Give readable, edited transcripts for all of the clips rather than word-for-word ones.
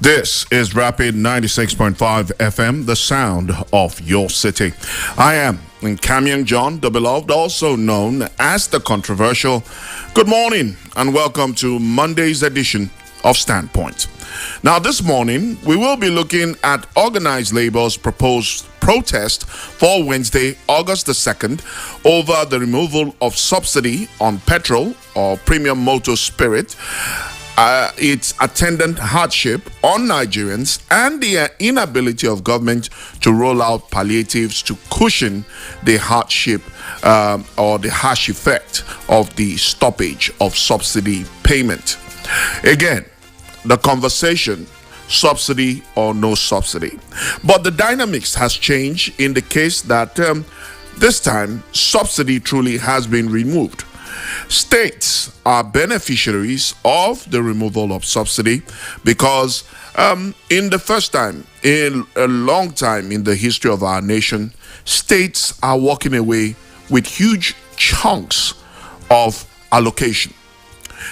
This is Rapid 96.5 FM, the sound of your city. I am Kamyang John, the beloved, also known as the controversial. Good morning and welcome to Monday's edition of Standpoint. Now, this morning, we will be looking at organized labor's proposed protest for Wednesday, August the 2nd, over the removal of subsidy on petrol or premium motor spirit, its attendant hardship on Nigerians, and the inability of government to roll out palliatives to cushion the hardship or the harsh effect of the stoppage of subsidy payment. Again, the conversation, subsidy or no subsidy. But the dynamics has changed in the case that this time subsidy truly has been removed. States are beneficiaries of the removal of subsidy because in the first time in a long time in the history of our nation, states are walking away with huge chunks of allocation.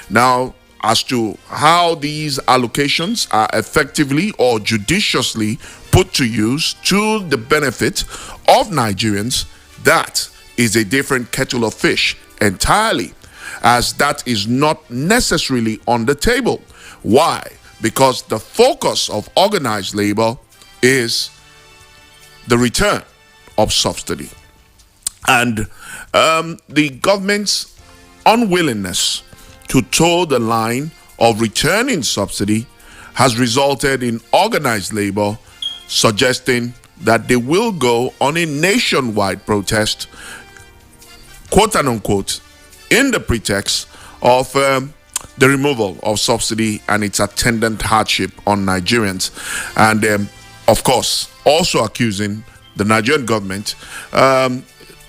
Now, as to how these allocations are effectively or judiciously put to use to the benefit of Nigerians, that is a different kettle of fish entirely, as that is not necessarily on the table. Why? Because the focus of organized labor is the return of subsidy. And the government's unwillingness to toe the line of returning subsidy has resulted in organized labor suggesting that they will go on a nationwide protest, quote unquote, in the pretext of the removal of subsidy and its attendant hardship on Nigerians. And of course, also accusing the Nigerian government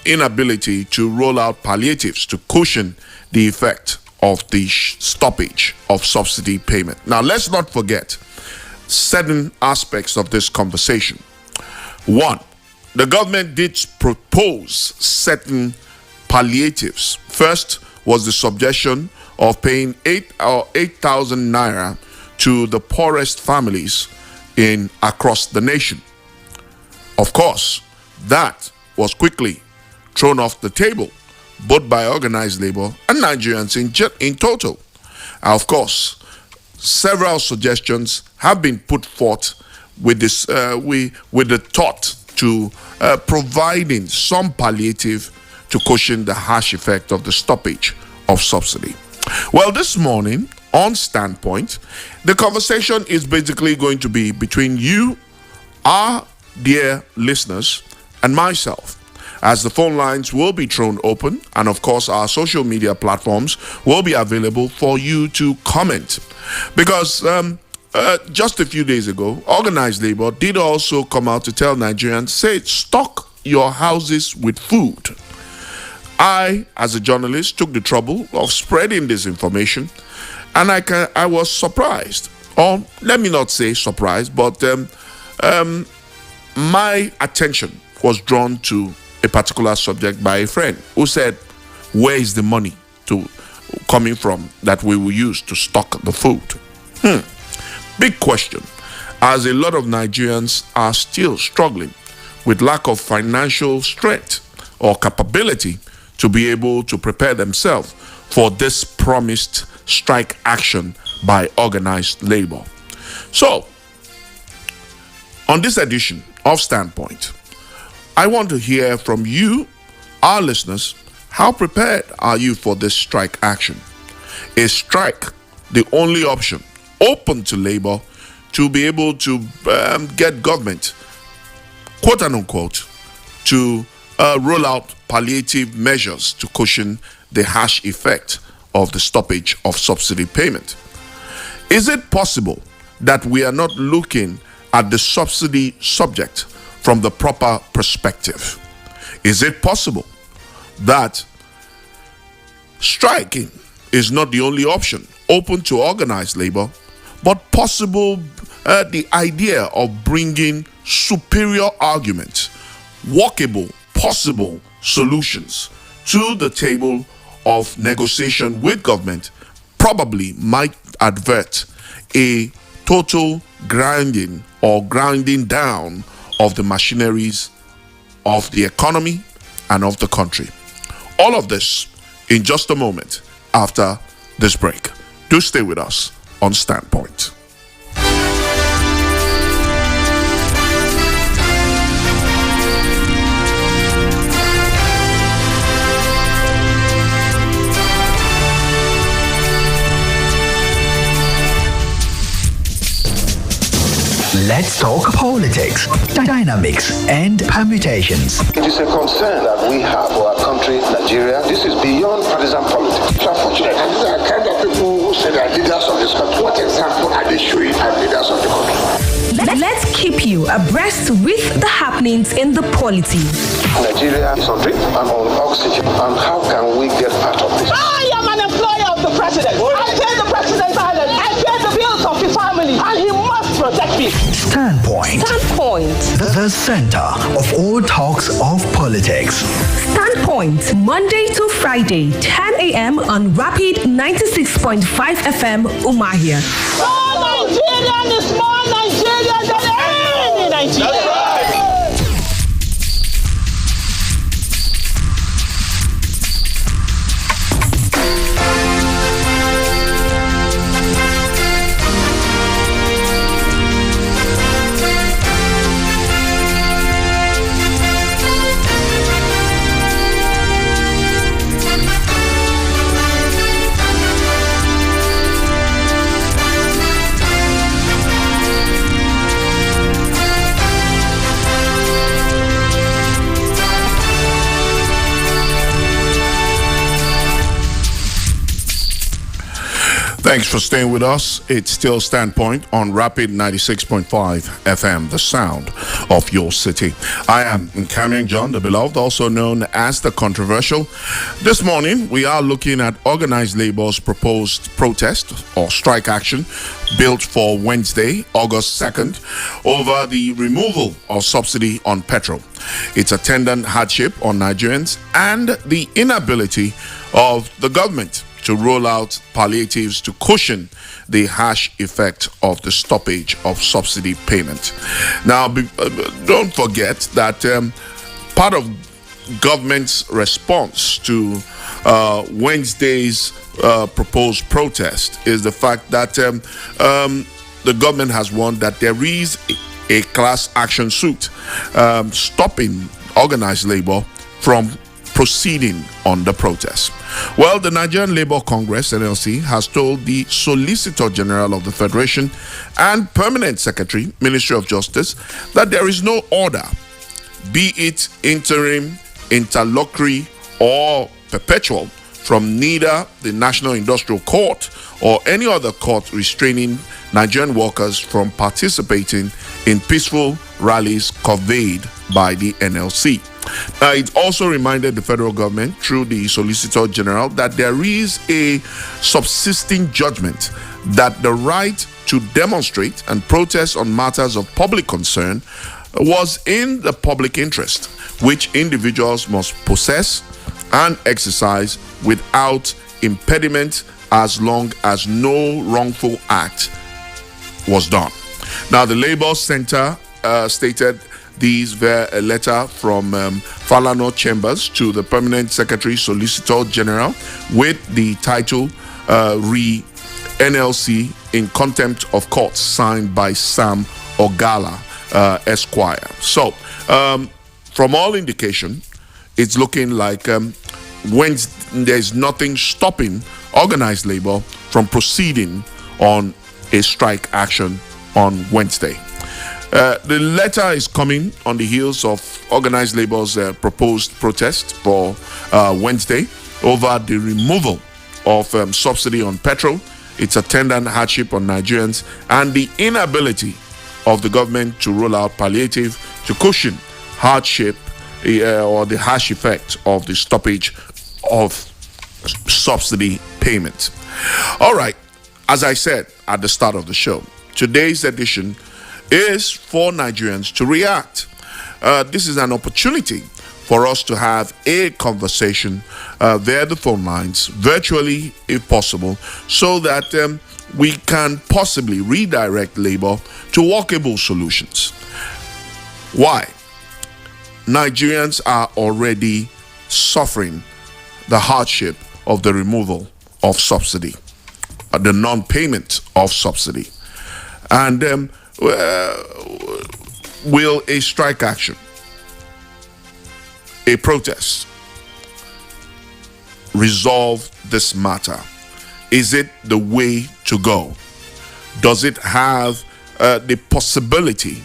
inability to roll out palliatives to cushion the effect of the stoppage of subsidy payment. Now, let's not forget certain aspects of this conversation. One, the government did propose certain palliatives. First was the suggestion of paying 8,000 naira to the poorest families across the nation. Of course, that was quickly thrown off the table, both by organized labor and Nigerians in total. Of course, several suggestions have been put forth with this, with the thought to providing some palliative to cushion the harsh effect of the stoppage of subsidy. Well, this morning on Standpoint, the conversation is basically going to be between you, our dear listeners, and myself, as the phone lines will be thrown open, and of course our social media platforms will be available for you to comment. Because just a few days ago, organized labor did also come out to tell Nigerians, say, stock your houses with food. I, as a journalist, took the trouble of spreading this information, and I was surprised, or let me not say surprised, but my attention was drawn to a particular subject by a friend who said, where is the money coming from that we will use to stock the food? Big question, as a lot of Nigerians are still struggling with lack of financial strength or capability to be able to prepare themselves for this promised strike action by organized labor. So, on this edition of Standpoint, I want to hear from you, our listeners. How prepared are you for this strike action? Is strike the only option open to labor to be able to get government, quote unquote, to roll out palliative measures to cushion the harsh effect of the stoppage of subsidy payment? Is it possible that we are not looking at the subsidy subject from the proper perspective? Is it possible that striking is not the only option open to organized labor, but possible the idea of bringing superior arguments, workable, possible solutions to the table of negotiation with government probably might avert a total grinding or grinding down of the machineries of the economy and of the country. All of this in just a moment after this break. Do stay with us on Standpoint. Let's talk politics, dynamics, and permutations. It is a concern that we have for our country, Nigeria. This is beyond partisan politics. It's unfortunate. And these are the kind of people who say they are leaders of this country. What example are they showing as leaders of the country? Let's keep you abreast with the happenings in the polity. Nigeria is on drip and on oxygen. And how can we get out of this? I am an employer of the president. I pay the president's salary. I pay the bills of his family. And he must protect me. Standpoint. The center of all talks of politics. Standpoint, Monday to Friday, 10 a.m. on Rapid 96.5 FM, Umahia. More Nigerian is more Nigerian than any Nigerian. Thanks for staying with us. It's still Standpoint on Rapid 96.5 FM, the sound of your city. I am Nkamiang John, the beloved, also known as the controversial. This morning, we are looking at organized labor's proposed protest or strike action built for Wednesday, August 2nd, over the removal of subsidy on petrol, its attendant hardship on Nigerians, and the inability of the government to roll out palliatives to cushion the harsh effect of the stoppage of subsidy payment. Now, don't forget that part of government's response to Wednesday's proposed protest is the fact that the government has warned that there is a class action suit stopping organized labor from proceeding on the protest. Well, the Nigerian Labour Congress, NLC, has told the Solicitor General of the Federation and Permanent Secretary, Ministry of Justice, that there is no order, be it interim, interlocutory, or perpetual, from neither the National Industrial Court or any other court restraining Nigerian workers from participating in peaceful rallies conveyed by the NLC. It also reminded the federal government through the Solicitor General that there is a subsisting judgment that the right to demonstrate and protest on matters of public concern was in the public interest, which individuals must possess and exercise without impediment as long as no wrongful act was done. Now, the Labour Center stated these via a letter from Falana Chambers to the Permanent Secretary Solicitor General with the title Re NLC in Contempt of Court, signed by Sam Ogala, Esquire. So, from all indication, it's looking like when there's nothing stopping organized labor from proceeding on a strike action on Wednesday. The letter is coming on the heels of organized labor's proposed protest for Wednesday over the removal of subsidy on petrol, its attendant hardship on Nigerians, and the inability of the government to roll out palliative to cushion hardship or the harsh effect of the stoppage of subsidy payment. All right, as I said at the start of the show, today's edition is for Nigerians to react. This is an opportunity for us to have a conversation via the phone lines, virtually if possible, so that we can possibly redirect labor to workable solutions. Why? Nigerians are already suffering the hardship of the removal of subsidy, the non-payment of subsidy. And will a strike action, a protest, resolve this matter? Is it the way to go? Does it have the possibility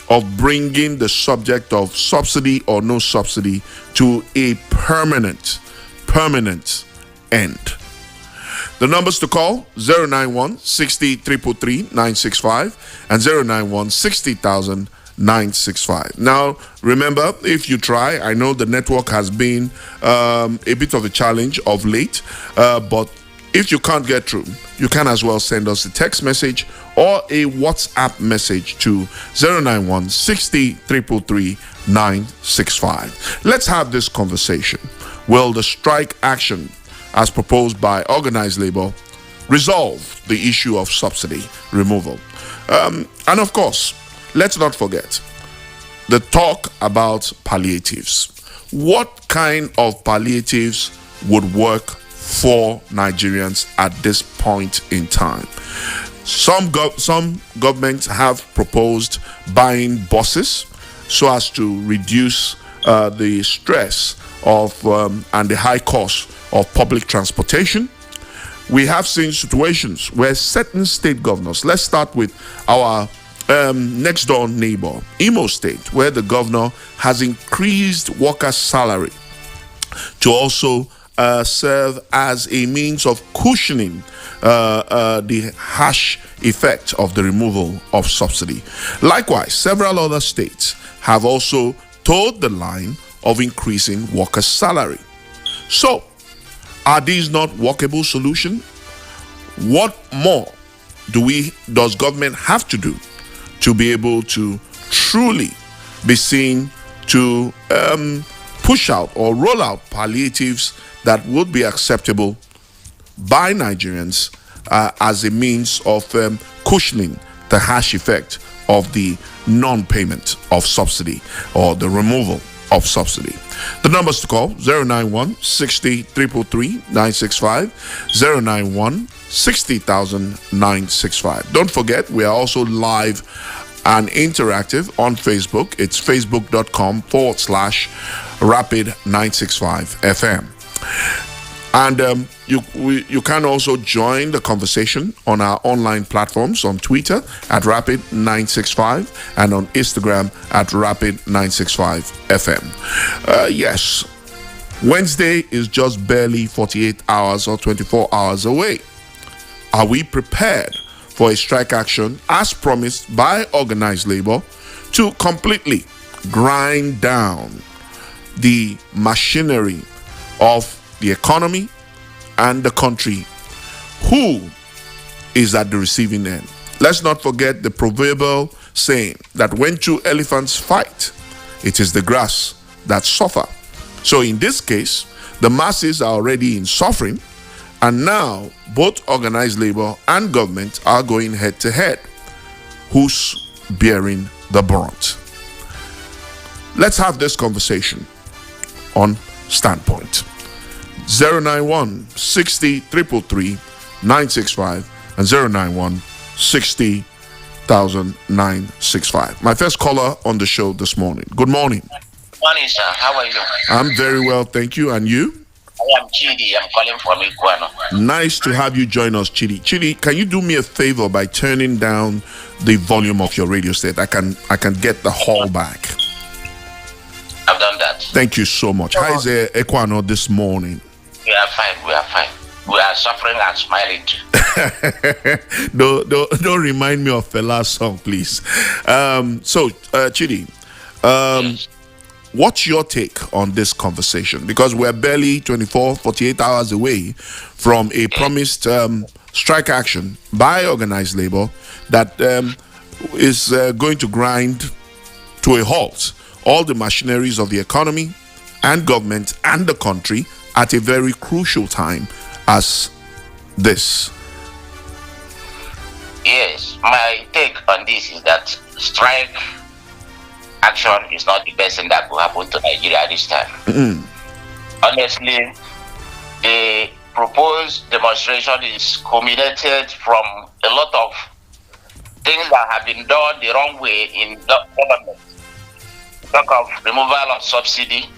of bringing the subject of subsidy or no subsidy to a permanent end? The numbers to call 091 60 333 965 and 091 60,000 965. Now, remember, if you try, I know the network has been a bit of a challenge of late, but if you can't get through, you can as well send us a text message or a WhatsApp message to 091 60 333 965. Let's have this conversation. Will the strike action, as proposed by organized labor, resolve the issue of subsidy removal? And of course, let's not forget the talk about palliatives. What kind of palliatives would work for Nigerians at this point in time? Some governments have proposed buying buses so as to reduce the stress of and the high cost of public transportation. We have seen situations where certain state governors, let's start with our next door neighbor, Imo State, where the governor has increased workers' salary to also serve as a means of cushioning the harsh effect of the removal of subsidy. Likewise, several other states have also toed the line of increasing workers' salary. So, are these not workable solutions? What more does government have to do to be able to truly be seen to push out or roll out palliatives that would be acceptable by Nigerians as a means of cushioning the harsh effect of the non-payment of subsidy or the removal of subsidy? The numbers to call 091 60 333 965, 091 60,000 965. Don't forget, we are also live and interactive on Facebook. It's facebook.com/Rapid965FM. And you can also join the conversation on our online platforms on Twitter at Rapid965 and on Instagram at Rapid965FM. Yes, Wednesday is just barely 48 hours or 24 hours away. Are we prepared for a strike action as promised by organized labor to completely grind down the machinery of the economy and the country? Who is at the receiving end? Let's not forget the proverbial saying that when two elephants fight, it is the grass that suffer. So in this case, the masses are already in suffering, and now both organized labor and government are going head to head. Who's bearing the brunt? Let's have this conversation on Standpoint. 091 60 333 965 and 091 60,000 965. My first caller on the show this morning. Good morning. Morning, sir. How are you? I'm very well, thank you. And you? I am Chidi. I'm calling from Iguano. Nice to have you join us, Chidi. Chidi, can you do me a favor by turning down the volume of your radio set? I can get the hall back. I've done that. Thank you so much. How is Equano this morning? We are fine. We are fine. We are suffering and smiling too. don't remind me of Fela's song, please. Chidi, Yes. what's your take on this conversation? Because we're barely 24, 48 hours away from a promised strike action by organized labor that is going to grind to a halt all the machineries of the economy and government and the country at a very crucial time as this? Yes, my take on this is that strike action is not the best thing that will happen to Nigeria this time. Honestly, the proposed demonstration is culminated from a lot of things that have been done the wrong way in the government. Talk of removal of subsidy.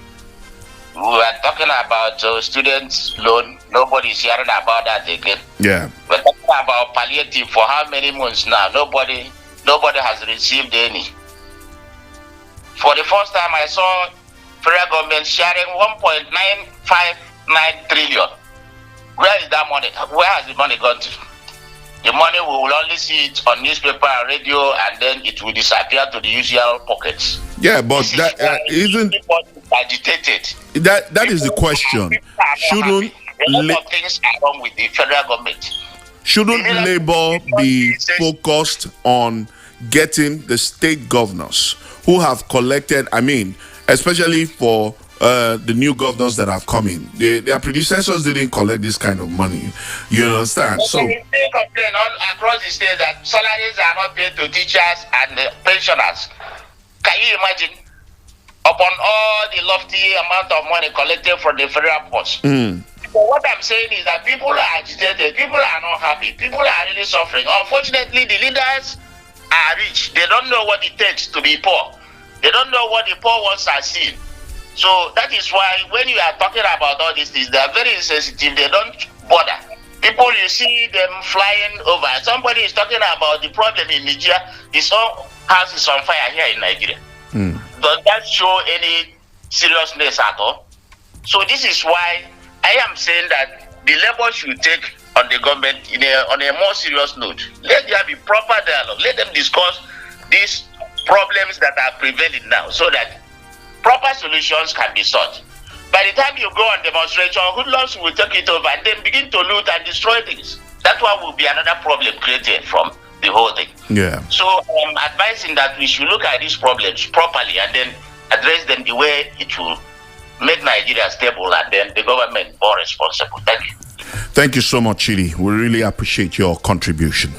We were talking about students' loan. Nobody is hearing about that again. Yeah. We're talking about palliative for how many months now? Nobody has received any. For the first time, I saw federal government sharing 1.959 trillion. Where is that money? Where has the money gone to? The money, we will only see it on newspaper and radio, and then it will disappear to the usual pockets. Yeah, but that isn't agitated. That is the question. Shouldn't a lot of things are wrong with the federal government? Shouldn't Labour be focused on getting the state governors who have collected? I mean, especially for the new governors that have come in, their predecessors didn't collect this kind of money. You understand? So they complain all across the state that salaries are not paid to teachers and pensioners. Can you imagine? Upon all the lofty amount of money collected from the federal post. So what I'm saying is that people are agitated, people are not happy, people are really suffering. Unfortunately, the leaders are rich. They don't know what it takes to be poor. They don't know what the poor ones are seeing. So that is why when you are talking about all these things, they are very insensitive. They don't bother. People, you see them flying over. Somebody is talking about the problem in Nigeria. His own house is on fire here in Nigeria. Does that show any seriousness at all? So this is why I am saying that the Labour should take on the government on a more serious note. Let there be proper dialogue. Let them discuss these problems that are prevailing now so that proper solutions can be sought. By the time you go on demonstration, hoodlums will take it over and then begin to loot and destroy things. That one will be another problem created from the whole thing. yeah. So I'm advising that we should look at these problems properly and then address them the way it will make Nigeria stable and then the government more responsible. Thank you. Thank you so much, Chidi. We really appreciate your contribution.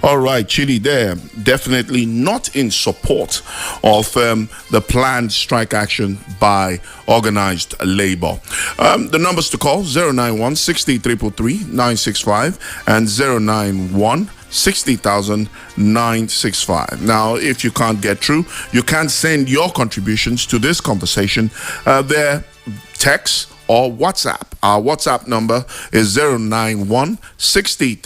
All right, Chidi there, definitely not in support of the planned strike action by organized labor. The numbers to call, 091 60 965 and 091 60,965. Now, if you can't get through, you can send your contributions to this conversation there, text or WhatsApp. Our WhatsApp number is 091 60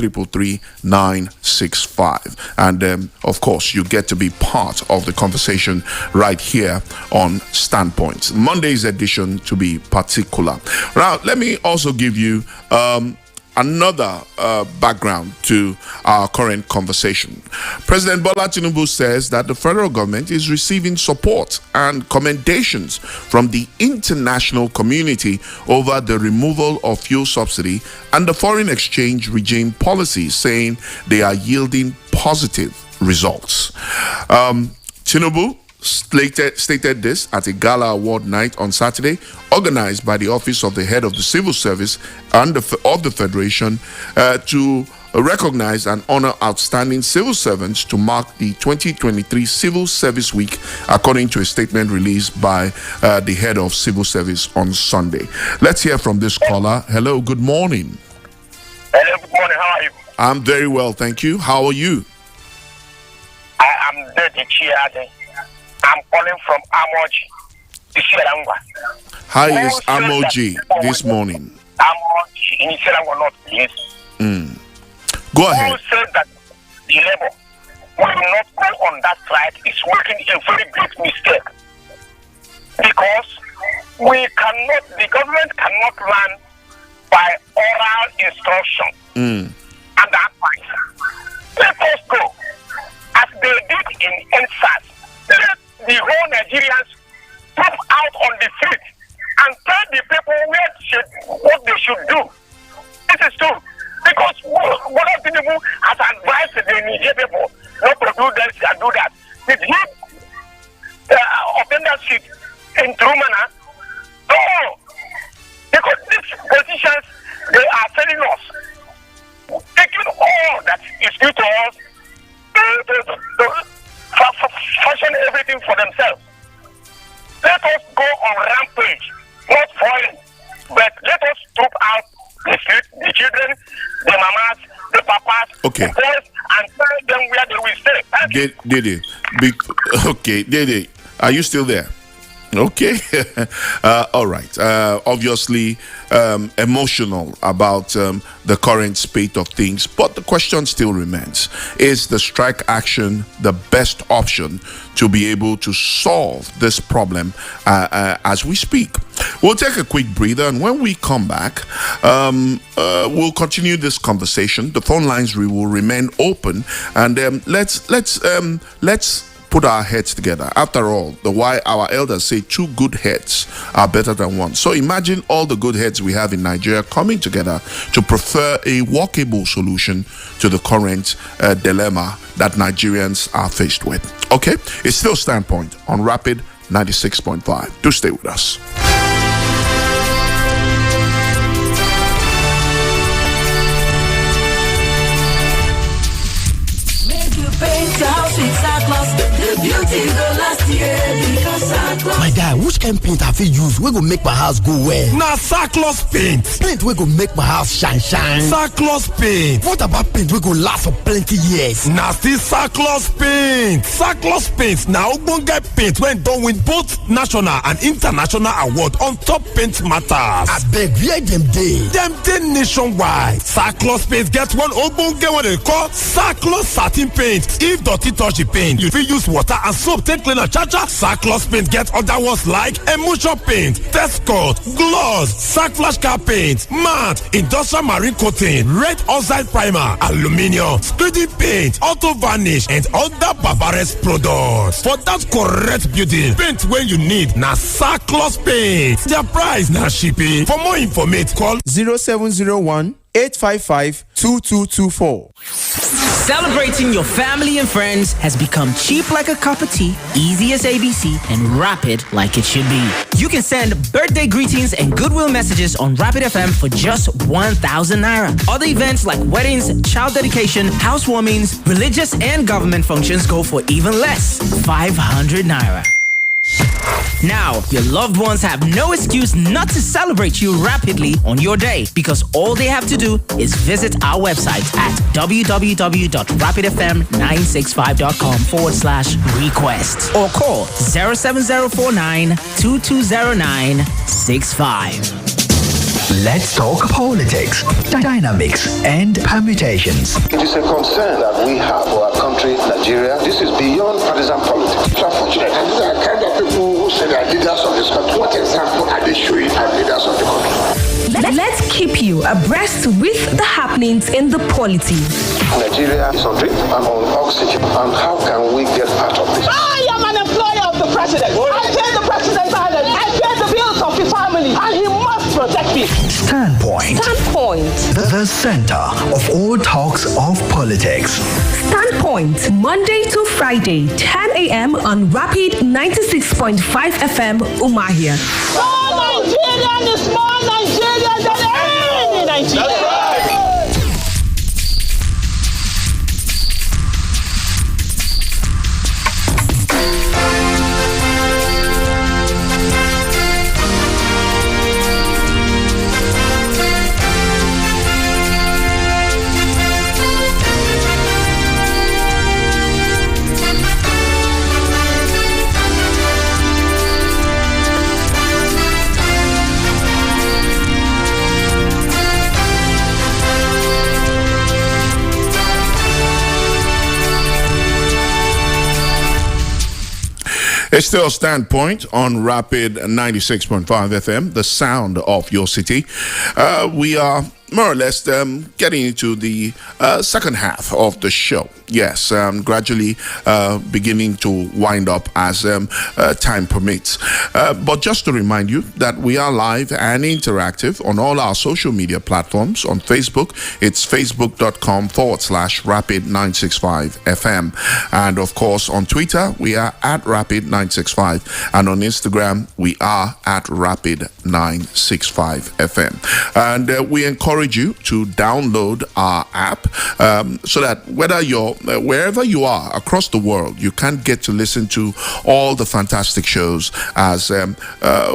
965. And of course, you get to be part of the conversation right here on Standpoint. Monday's edition to be particular. Now, let me also give you another background to our current conversation. President Bola Tinubu says that the federal government is receiving support and commendations from the international community over the removal of fuel subsidy and the foreign exchange regime policy, saying they are yielding positive results. Tinubu stated this at a gala award night on Saturday, organized by the Office of the Head of the Civil Service and of the Federation to recognize and honor outstanding civil servants to mark the 2023 Civil Service Week, according to a statement released by the Head of Civil Service on Sunday. Let's hear from this caller. Hello, good morning. Hello, good morning. How are you? I'm very well, thank you. How are you? I'm Dirty Chiade. I'm calling from Amoji, Iserangwa. How is Amoji this morning? Amoji in Iserangwa, not please. Go ahead. Who said that the labor will not go on that strike is making a very big mistake. Because the government cannot run by oral instruction and advice. Let us go. As they did in NSAS, let the whole Nigerians pop out on the street and tell the people what they should do. This is true. Because Bola Tinubu has advised the Nigerian people not to do this and do that. With him, offender sheet, in true manner? No. Because these politicians, they are telling us, taking all that is due to us, to fashion everything for themselves. Let us go on rampage, not foreign, but let us troop out the children, the mamas, the papas, the boys, and tell them where they will stay. Dede, are you still there? Okay. All right. Obviously, emotional about the current state of things, but the question still remains: is the strike action the best option to be able to solve this problem as we speak? We'll take a quick breather, and when we come back, we'll continue this conversation. The phone lines will remain open, and let's put our heads together. After all, why our elders say two good heads are better than one. So imagine all the good heads we have in Nigeria coming together to prefer a workable solution to the current dilemma that Nigerians are faced with. Okay, it's still Standpoint on Rapid 96.5. Do stay with us. My guy, which kind paint I fit use wey go make my house go well? Na Sackloss paint. Paint wey go make my house shine. Sackloss paint. What about paint wey go last for plenty years? Na still Sackloss paint. Sackloss paint na ogbonge paint wey don win both national and international award on top paint matters. Abeg, where dem dey? Dem dey nationwide. Sackloss paint get one ogbonge wey dem call Sackloss satin paint. If dirty touch the paint, you fit use water and soap take clean am cha-cha. Sackloss paint get other ones like emulsion paint, test coat, gloss, sack flash car paint, matte, industrial marine coating, red oxide primer, aluminium, screening paint, auto varnish, and other barbarous products. For that correct building paint wey you need, na Sackloss paint. Their price na shipping. For more information, call 0701 855-2224. Celebrating your family and friends has become cheap like a cup of tea, easy as ABC, and rapid like it should be. You can send birthday greetings and goodwill messages on Rapid FM for just 1,000 naira. Other events like weddings, child dedication, housewarmings, religious and government functions go for even less, 500 naira. Now, your loved ones have no excuse not to celebrate you rapidly on your day, because all they have to do is visit our website at www.rapidfm965.com/request or call 07049 220965. Let's talk politics, dynamics, and permutations. It is a concern that we have for our country, Nigeria. This is beyond partisan politics. It's unfortunate. And these are the kind of people who say they are leaders of this country. What example are they showing as leaders of the country? Let's keep you abreast with the happenings in the polity. Nigeria is on drip and on oxygen. And how can we get out of this? I am an employer of the president. I pay the president's salary. I pay the bills of the family. And he must protect me. Standpoint. The center of all talks of politics. Standpoint, Monday to Friday, 10 a.m. on Rapid 96.5 FM, Umahia. More Nigerian is more Nigerian than any Nigerian. It's still Standpoint on Rapid 96.5 FM, the sound of your city. We are more or less getting into the second half of the show. Yes, gradually beginning to wind up as time permits. But just to remind you that we are live and interactive on all our social media platforms. On Facebook, it's facebook.com/Rapid965FM. And of course, on Twitter, we are at Rapid965. And on Instagram, we are at Rapid965FM. And we encourage you to download our app so that whether you're wherever you are across the world, you can get to listen to all the fantastic shows as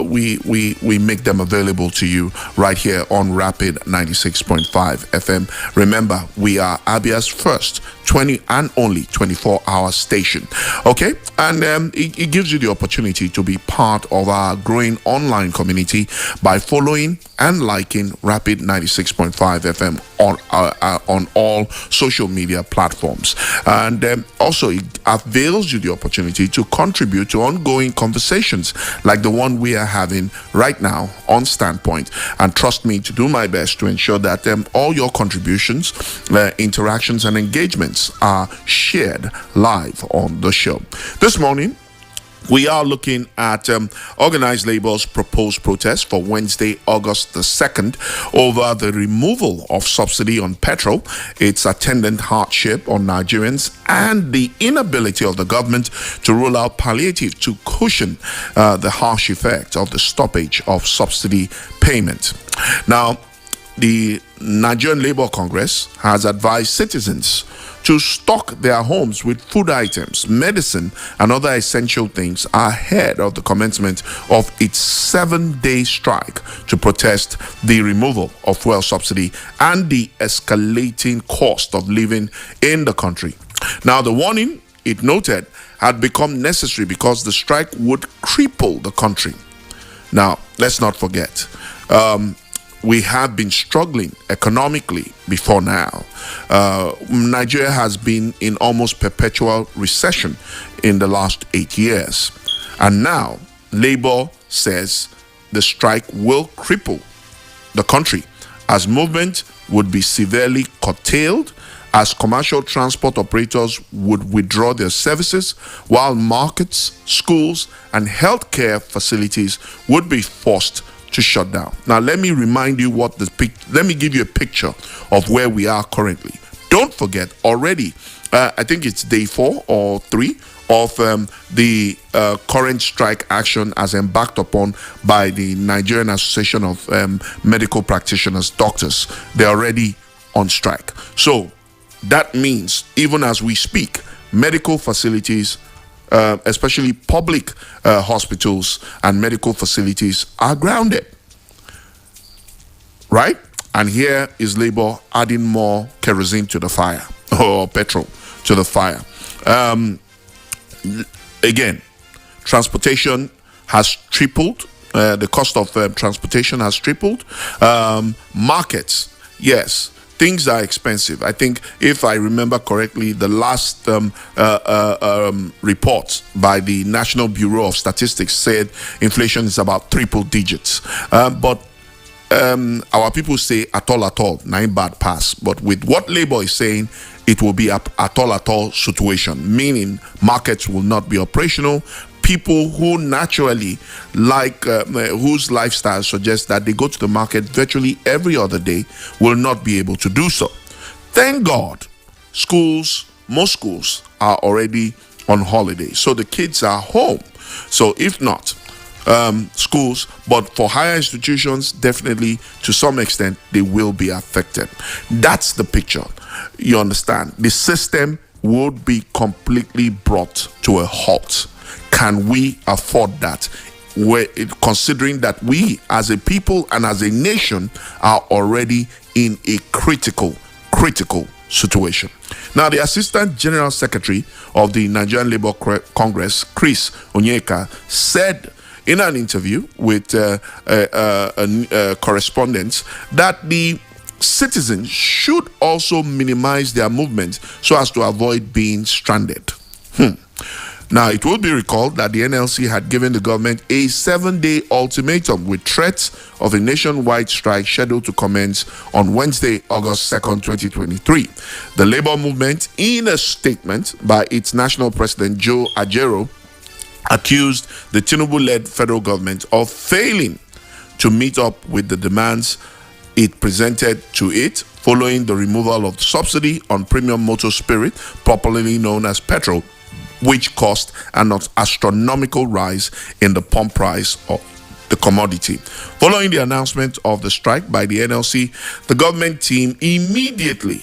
we make them available to you right here on Rapid 96.5 FM. Remember, we are Abia's first 20 and only 24-hour station. Okay, and it gives you the opportunity to be part of our growing online community by following and liking Rapid 96.5 FM on all social media platforms. And also it avails you the opportunity to contribute to ongoing conversations like the one we are having right now on Standpoint. And trust me to do my best to ensure that all your contributions, interactions and engagements are shared live on the show. This morning, we are looking at organized labor's proposed protest for Wednesday, August the 2nd over the removal of subsidy on petrol, its attendant hardship on Nigerians, and the inability of the government to roll out palliative to cushion the harsh effect of the stoppage of subsidy payment. Now, the Nigerian Labour Congress has advised citizens to stock their homes with food items, medicine, and other essential things ahead of the commencement of its 7-day strike to protest the removal of fuel subsidy and the escalating cost of living in the country. Now, the warning, it noted, had become necessary because the strike would cripple the country. Now, let's not forget, we have been struggling economically before now. Nigeria has been in almost perpetual recession in the last 8 years. And now, Labour says the strike will cripple the country as movement would be severely curtailed, as commercial transport operators would withdraw their services, while markets, schools, and healthcare facilities would be forced to shut down. Now, let me remind you let me give you a picture of where we are currently. Don't forget, already, I think it's day 4 or 3 of the current strike action as embarked upon by the Nigerian Association of Medical Practitioners, Doctors. They're already on strike. So that means, even as we speak, medical facilities, especially public hospitals and medical facilities, are grounded. Right? And here is Labour adding more kerosene to the fire, or petrol to the fire. Again, transportation has tripled. The cost of transportation has tripled. Markets, yes. Things are expensive. I think, if I remember correctly, the last report by the National Bureau of Statistics said inflation is about triple digits. But our people say at all, 9 bad pass. But with what Labour is saying, it will be at all situation, meaning markets will not be operational. People who naturally like, whose lifestyle suggests that they go to the market virtually every other day, will not be able to do so. Thank God, most schools are already on holiday, so the kids are home. So if not, schools, but for higher institutions, definitely to some extent, they will be affected. That's the picture. You understand? The system would be completely brought to a halt. Can we afford that? Considering that we as a people and as a nation are already in a critical situation. Now, the Assistant General Secretary of the Nigerian Labour Congress, Chris Onyeka, said in an interview with correspondents that the citizens should also minimize their movement so as to avoid being stranded. Now, it will be recalled that the NLC had given the government a 7-day ultimatum with threats of a nationwide strike scheduled to commence on Wednesday, August 2nd, 2023. The labor movement, in a statement by its national president, Joe Ajaero, accused the Tinubu-led federal government of failing to meet up with the demands it presented to it following the removal of the subsidy on premium motor spirit, popularly known as petrol, which caused an astronomical rise in the pump price of the commodity. Following the announcement of the strike by the NLC, the government team immediately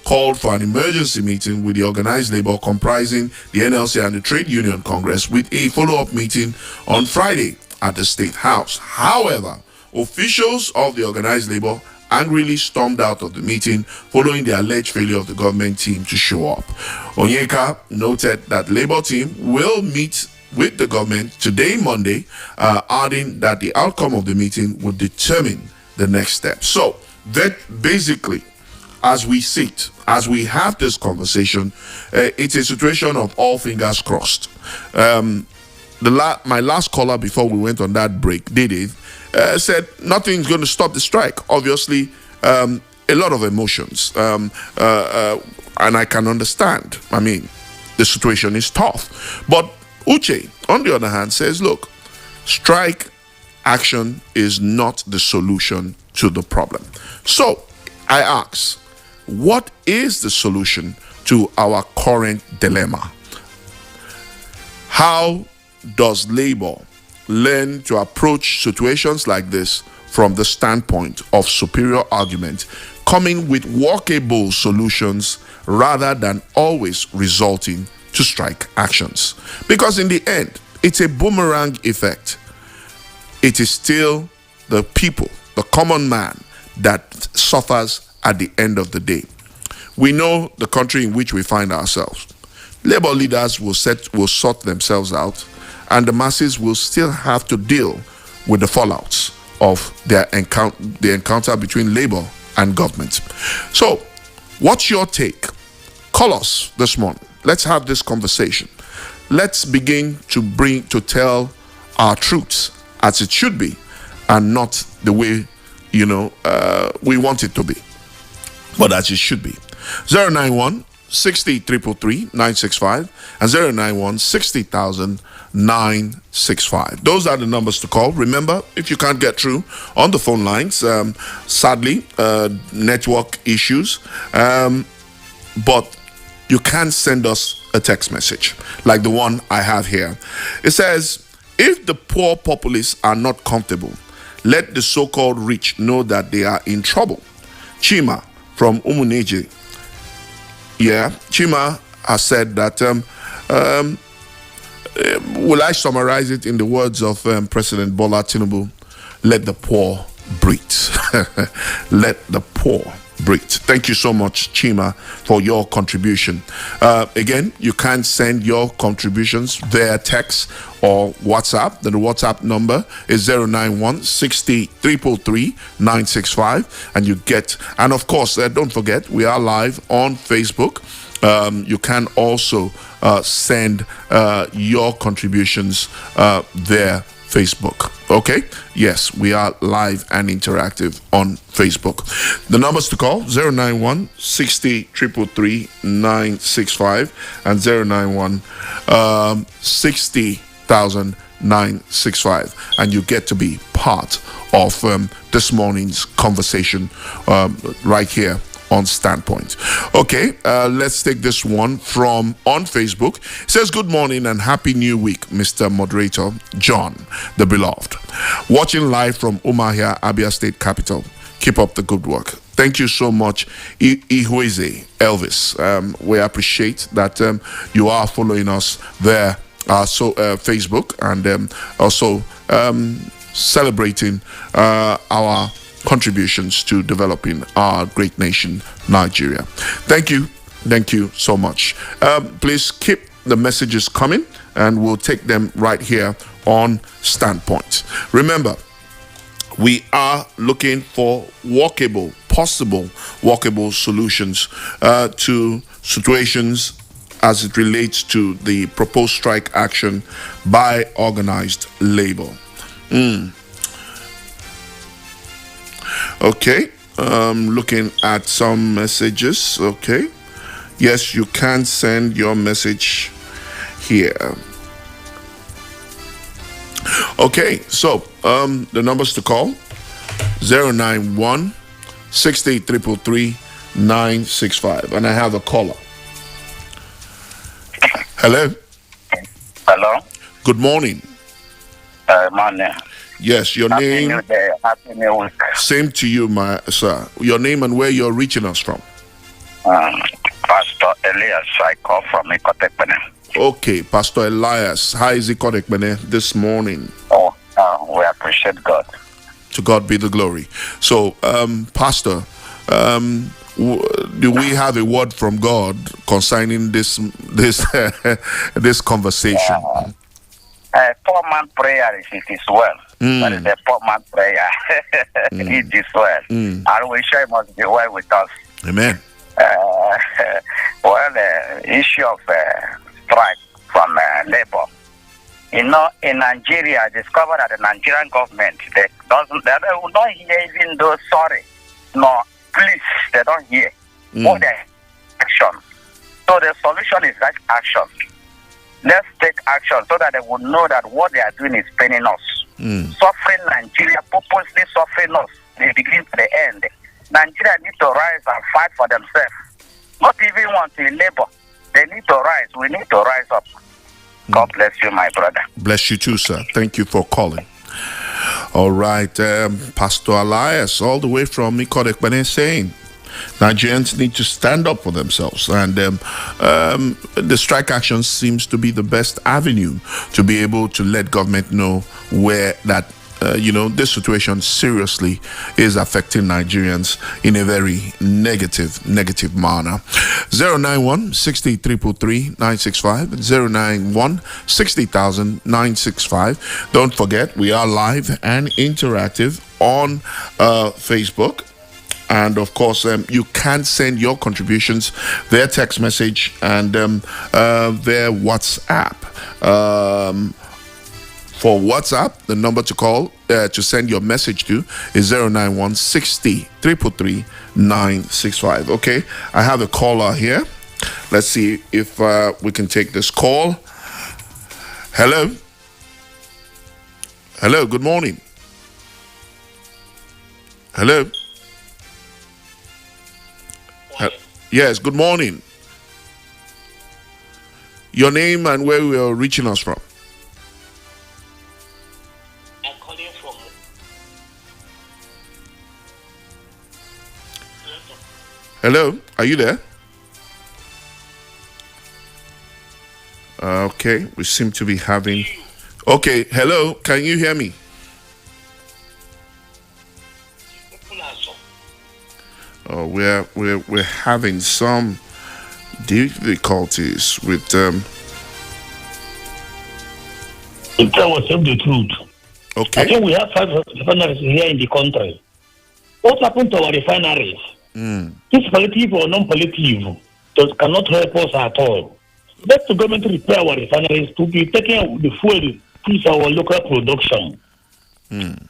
called for an emergency meeting with the organized labor comprising the NLC and the Trade Union Congress, with a follow-up meeting on Friday at the State House. However, officials of the organized labor angrily stormed out of the meeting following the alleged failure of the government team to show up. Onyeka noted that Labour team will meet with the government today, Monday, adding that the outcome of the meeting would determine the next step. So that basically, as we sit, as we have this conversation, it's a situation of all fingers crossed. My last caller before we went on that break, Dede, said nothing's going to stop the strike. Obviously, a lot of emotions, and I can understand. I mean, the situation is tough. But Uche, on the other hand, says, look, strike action is not the solution to the problem. So I ask, what is the solution to our current dilemma? How does labor learn to approach situations like this from the standpoint of superior argument, coming with workable solutions rather than always resorting to strike actions? Because in the end, it's a boomerang effect. It is still the people, the common man, that suffers at the end of the day. We know the country in which we find ourselves. Labor leaders will sort themselves out, and the masses will still have to deal with the fallouts of the encounter between labor and government. So, what's your take? Call us this morning. Let's have this conversation. Let's begin to tell our truths as it should be, and not the way we want it to be, but as it should be. 091 60 333 965 and 091 60,000 965. Those are the numbers to call. Remember, if you can't get through on the phone lines, sadly, network issues, but you can send us a text message like the one I have here. It says, if the poor populace are not comfortable, let the so-called rich know that they are in trouble. Chima from Umuneje. Yeah, Chima has said that, will I summarize it in the words of President Bola Tinubu? Let the poor breathe. Let the poor breathe. Thank you so much, Chima, for your contribution. Again, you can send your contributions via text or WhatsApp. The WhatsApp number is 091 60 333 965, and of course, don't forget, we are live on Facebook. You can also send your contributions via Facebook. Okay? Yes, we are live and interactive on Facebook. The numbers to call 091 60 333 965 and 091 60,000 965, and you get to be part of this morning's conversation right here on Standpoint. Okay, let's take this one from on Facebook. It says, good morning and happy new week, Mr. Moderator John, the beloved. Watching live from Umuahia, Abia State Capital. Keep up the good work. Thank you so much, Ihueze Elvis. We appreciate that you are following us there, Facebook, and also celebrating our contributions to developing our great nation, Nigeria. Thank you so much. Please keep the messages coming, and we'll take them right here on Standpoint. Remember, we are looking for possible workable solutions to situations as it relates to the proposed strike action by organized labor. Okay, looking at some messages. Okay, yes, you can send your message here. Okay, so the numbers to call: 091 68 965, and I have a caller. Hello. Hello. Good morning. Morning. Yes, your Happy name. New Day. Happy New Week. Same to you, my sir. Your name and where you're reaching us from. Pastor Elias, I call from Ikotekpene. Okay, Pastor Elias. How is Ikotekpene this morning? Oh, we appreciate God. To God be the glory. So, Pastor, do we have a word from God concerning this this conversation? Poor man prayer it is well. That is a poor man prayer. It is well. And we sure it must be well with us. Amen. Well, the issue of strike from labor. You know, in Nigeria, I discovered that the Nigerian government they will not hear even though sorry, no, please, they don't hear. What their action. So the solution is that action. Let's take action so that they will know that what they are doing is paining us. Suffering Nigeria, purposely suffering us, they begin to the end. Nigeria need to rise and fight for themselves. Not even want to labor. They need to rise. We need to rise up. God bless you, my brother. Bless you too, sir. Thank you for calling. All right, Pastor Elias, all the way from Ikotekpene, saying Nigerians need to stand up for themselves, and the strike action seems to be the best avenue to be able to let government know where that this situation seriously is affecting Nigerians in a very negative manner. 091 60333 965 091 60000 965. Don't forget, we are live and interactive on Facebook. And of course, you can send your contributions via text message and via WhatsApp. For WhatsApp, the number to call to send your message to is 091 60 333 965. Okay, I have a caller here. Let's see if we can take this call. Hello. Hello, good morning. Hello. Yes, good morning. Your name and where we are reaching us from. I'm calling from. Hello, are you there? Okay, we seem to be having. Okay, hello, can you hear me? Oh, we're having some difficulties with If I was tell the truth, okay. I think we have 5 refineries here in the country. What happened to our refineries? This political or non-political cannot help us at all. Let the government repair our refineries to be taking the fuel to increase our local production.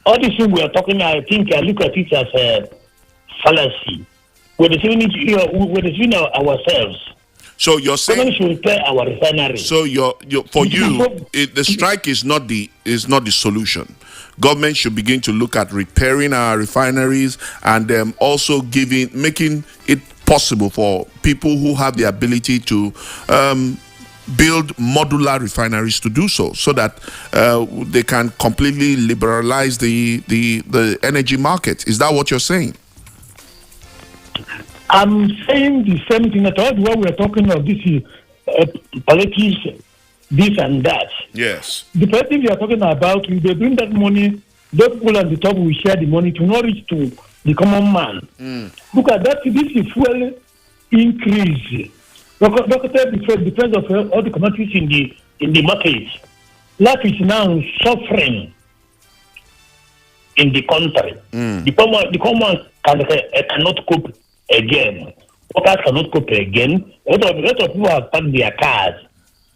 All these things we are talking, I think I look at it as a fallacy. We're deceiving ourselves. So you're saying government should repair our refinery. So the strike is not the solution. Government should begin to look at repairing our refineries and also making it possible for people who have the ability to build modular refineries to do so that they can completely liberalize the energy market. Is that what you're saying? I'm saying the same thing. I thought what we are talking of this is politics, this and that. Yes. The politics we are talking about, if they bring that money, those people at the top will share the money to not reach to the common man. Look at that. This is fuel increase. Look at the price of all the commodities in the market. Life is now suffering in the country. The common cannot cope again. Workers cannot cope again. A lot of people have packed their cars.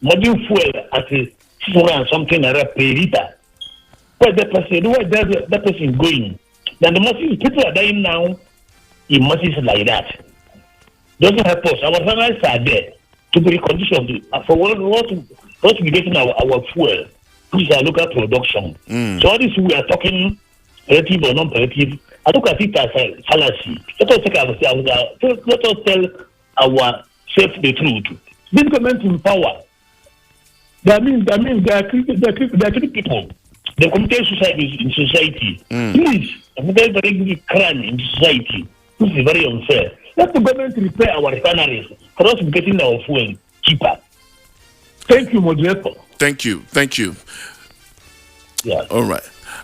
Modern fuel at 600 and something naira per liter. Where that person going? Then the masses, people are dying now in masses like that. Doesn't help us. Our families are there to be conditioned for what to be getting our fuel, which is our local production. So all this we are talking relative or non-relative, I look at it as a fallacy. Let us tell ourselves the truth. This government in power, that means they are treating people. They committed suicide in society. Please, very, very big crime in society. This is very unfair. Let the government repair our refineries for us getting our fuel cheaper. Thank you, moderator. Thank you. Yeah. All right.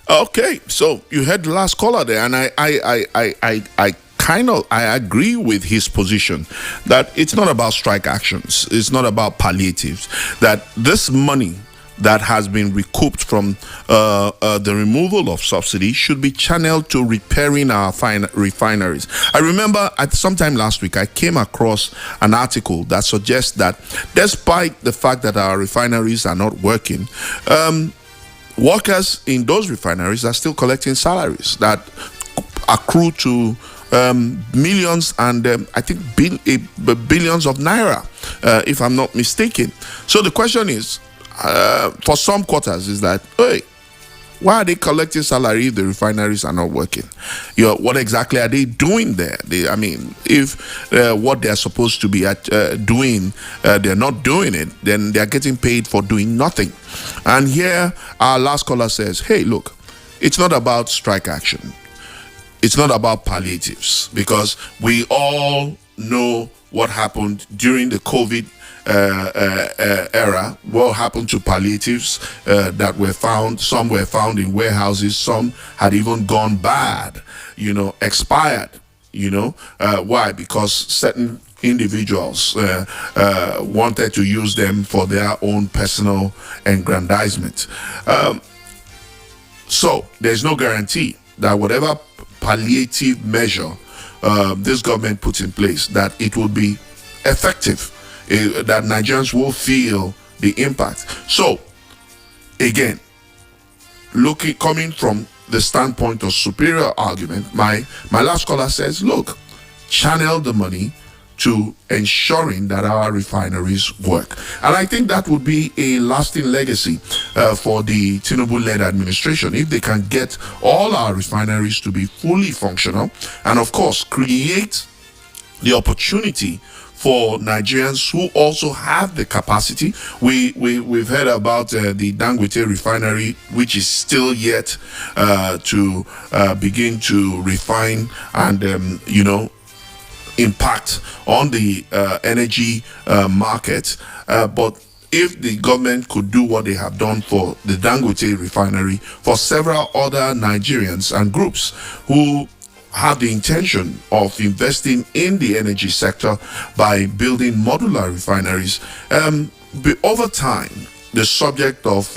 Okay. So you heard the last caller there, and I agree with his position that it's not about strike actions. It's not about palliatives. That this money that has been recouped from the removal of subsidy should be channeled to repairing our refineries. I remember sometime last week I came across an article that suggests that despite the fact that our refineries are not working, workers in those refineries are still collecting salaries that accrue to millions and I think billions of naira, if I'm not mistaken. So the question is, for some quarters is that, hey, why are they collecting salary if the refineries are not working? What exactly are they doing there? If what they're supposed to be doing, they're not doing it, then they're getting paid for doing nothing. And here our last caller says, hey, look, it's not about strike action. It's not about palliatives, because we all know what happened during the COVID era. What happened to palliatives that were found? Some were found in warehouses, some had even gone bad, expired. Why? Because certain individuals wanted to use them for their own personal aggrandizement. So there's no guarantee that whatever palliative measure this government puts in place, that it will be effective, that Nigerians will feel the impact. So again, coming from the standpoint of superior argument, my last caller says, look, channel the money to ensuring that our refineries work. And I think that would be a lasting legacy for the Tinubu-led administration, if they can get all our refineries to be fully functional, and of course create the opportunity for Nigerians who also have the capacity. We've heard about the Dangote refinery, which is still yet to begin to refine and impact on the energy market. But if the government could do what they have done for the Dangote refinery, for several other Nigerians and groups who have the intention of investing in the energy sector by building modular refineries, over time, the subject of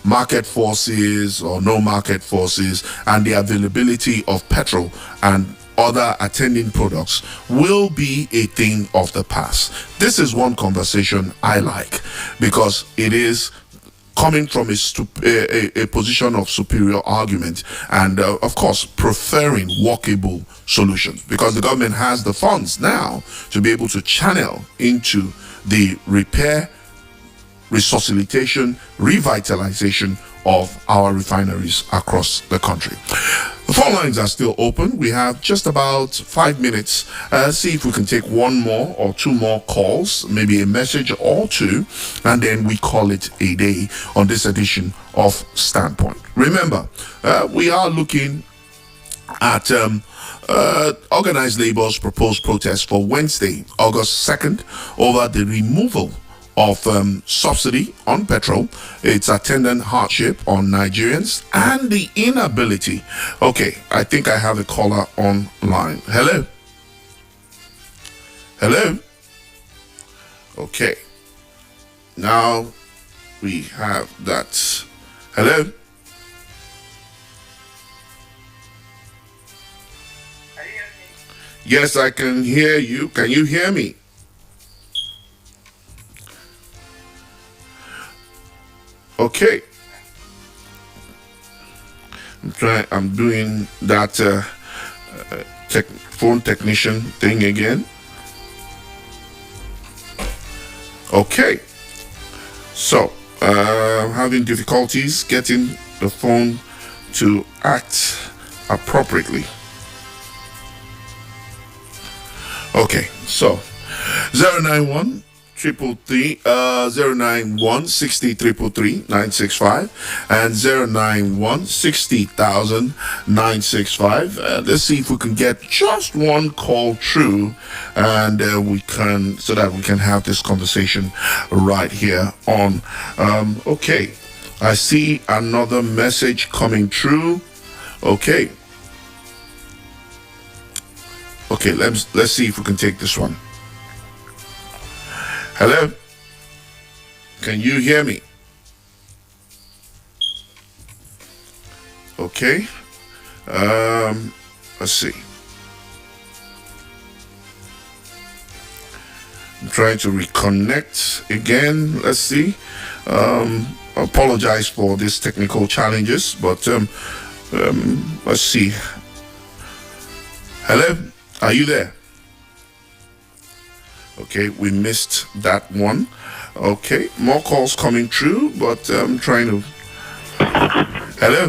market forces or no market forces and the availability of petrol and other attending products will be a thing of the past. This is one conversation I like, because it is coming from a position of superior argument and of course preferring workable solutions, because the government has the funds now to be able to channel into the repair, resuscitation, revitalization of our refineries across the country. The phone lines are still open. We have just about 5 minutes. See if we can take one more or two more calls, maybe a message or two, and then we call it a day on this edition of Standpoint. Remember, we are looking at organized labor's proposed protest for Wednesday, August 2nd, over the removal of subsidy on petrol, its attendant hardship on Nigerians, and the inability. Okay, I think I have a caller online. Hello? Hello? Okay. Now we have that. Hello? Yes, I can hear you. Can you hear me? Okay. I'm doing that phone technician thing again. Okay. So, having difficulties getting the phone to act appropriately. Okay, so 091 333 091 60 333 965 and 091 60,000 965. Let's see if we can get just one call through, and we can, so that we can have this conversation right here on. Okay, I see another message coming through. Okay. Okay, let's see if we can take this one. Hello? Can you hear me? Okay. Let's see. I'm trying to reconnect again. Let's see. Apologize for these technical challenges, but let's see. Hello? Are you there? Okay, we missed that one. Okay, more calls coming through, but I'm trying to. Hello?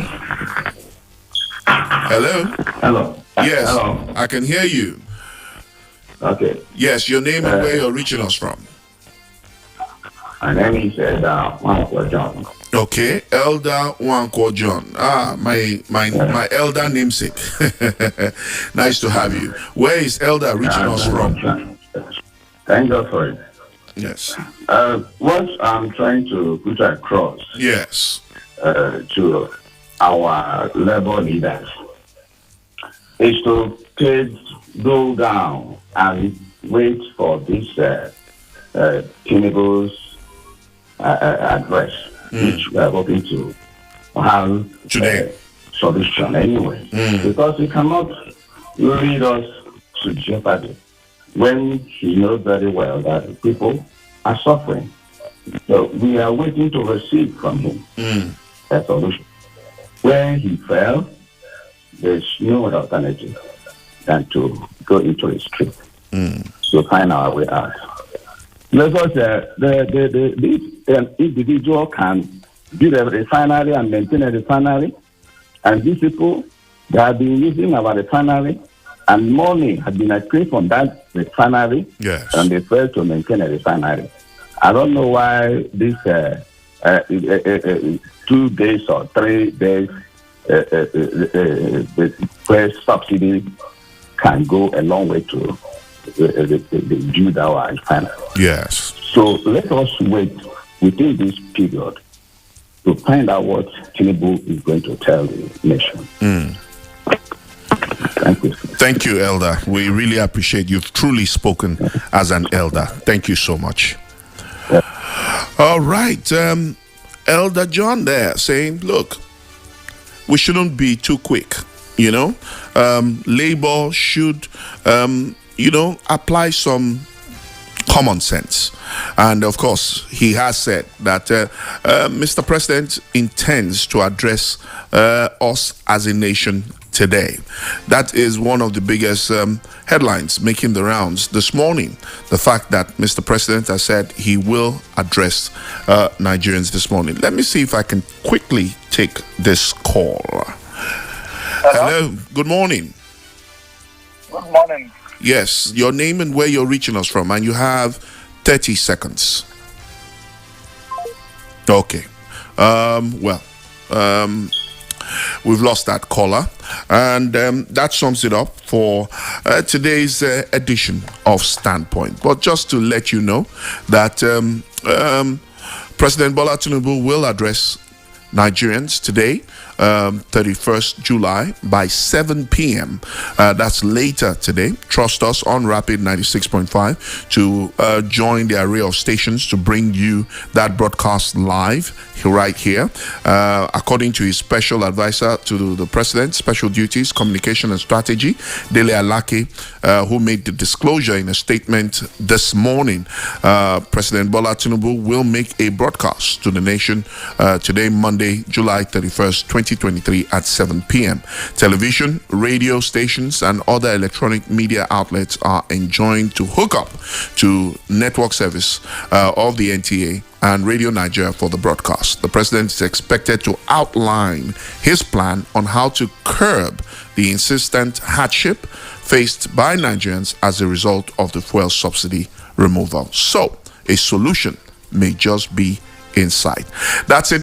Hello? Hello. Yes, Hello. I can hear you. Okay. Yes, your name and where you're reaching us from. My name is Elder Wankwo John. Okay, Elder Wankwo John. My elder namesake. Nice to have you. Where is Elder reaching us from? Thank God for it. Yes. What I'm trying to put across, yes, to our labor leaders is to go down and wait for this Tinubu's address, which we are hoping to have today solution anyway, because he cannot lead us to jeopardy when he knows very well that people are suffering. So we are waiting to receive from him a solution. When he fails, there's no other alternative than to go into the street to find our way out. Because this individual can build a refinery and maintain a refinery, and these people, they have been using our refinery, and money has been accrued from that refinery, yes, and they fail to maintain a refinery. I don't know why this 2 days or 3 days where subsidy can go a long way to build our refinery. Yes. So let us wait within this period to find out what Tinubu is going to tell the nation. Thank you. Thank you, Elder. We really appreciate you've truly spoken as an elder. Thank you so much. All right. Elder John there saying, look, we shouldn't be too quick. You know, Labour should, apply some common sense. And of course, he has said that Mr. President intends to address us as a nation today. That is one of the biggest headlines making the rounds this morning. The fact that Mr. President has said he will address Nigerians this morning. Let me see if I can quickly take this call. Hello. Good morning. Good morning. Yes, your name and where you're reaching us from, and you have 30 seconds. Okay. We've lost that caller, and that sums it up for today's edition of Standpoint. But just to let you know that President Bola Tinubu will address Nigerians today 31st July by 7 p.m. That's later today. Trust us on Rapid 96.5 to join the array of stations to bring you that broadcast live right here. According to his special advisor to the president, special duties, communication and strategy, Dele Alake, who made the disclosure in a statement this morning, President Bola Tinubu will make a broadcast to the nation today, Monday, July 31st, 2023 at 7 p.m. Television, radio stations, and other electronic media outlets are enjoined to hook up to network service of the NTA and Radio Nigeria for the broadcast. The president is expected to outline his plan on how to curb the insistent hardship faced by Nigerians as a result of the fuel subsidy removal. So, a solution may just be in sight. That's it.